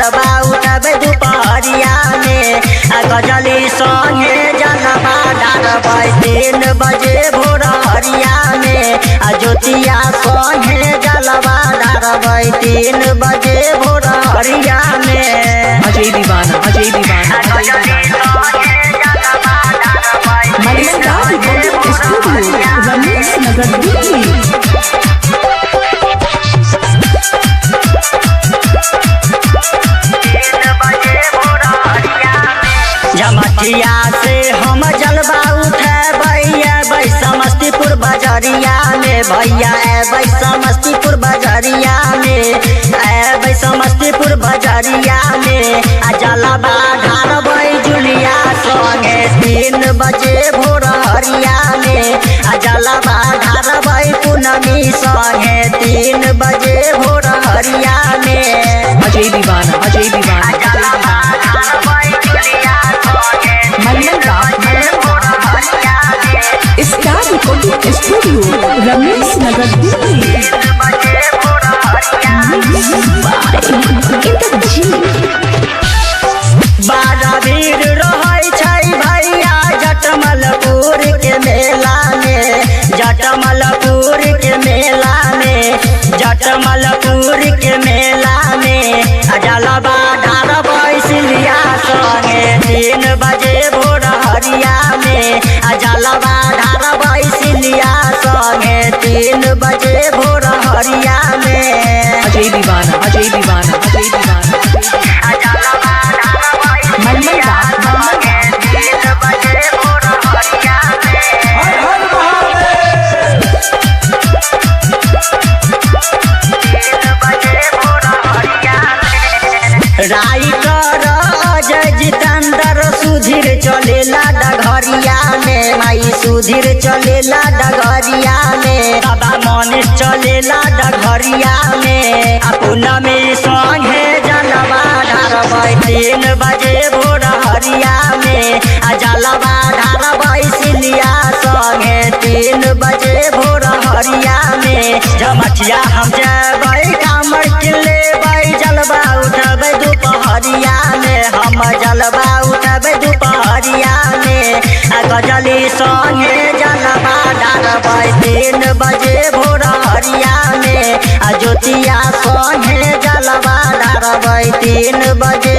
जलवा उठबे दोपहरिया में गजली संगे जलवा ढारबै 3 बजे भोरहरिया में ज्योतिया संगे जलवा ढारबै 3 बजे भोरहरिया में। अजय दीवाना रमेश नगर दिल्ली। झमटिया से हम जलवा उठबै समस्तीपुर बजरिया में भैया अबै समस्तीपुर बजरिया में अबै समस्तीपुर बजरिया में जलवा ढारबै जुलिया संगे 3 बजे भोरहरिया में जलवा ढारबै पूनमी संगे 3 बजे भोरहरिया में। अजय दीवाना star recording studio Ramesh Nagar Delhi. बड़ा भीड़ रहै छै भैया जटमलपुर के मेला में जटमलपुर के मेला में जटमलपुर के मेला में जलवा ढारबै सिलिया संगे 3 बजे भोरहरिया में जलवा ढारबै सिलिया संगे 3 बजे भोरहरिया में। अजय दीवाना राइटर अजय जितेंद्र सुधीर चलेला डगरिया में माई सुधीर चलेला डगरिया में बाबा मनीष चलेला डगरिया में पूनमी संगे जलवा ढारबै 3 बजे भोरहरिया में जलवा ढारबै सिलिया संगे 3 बजे भोरहरिया में। झमटिया हम जबै कामर के लेबै जलवा उठबै दोपहरिया में हम जलवा उठबै दोपहरिया में गजली संगे जलवा ढारबै 3 बजे भोरहरिया में ज्योतिया संगे जलवा ढारबै 3 बजे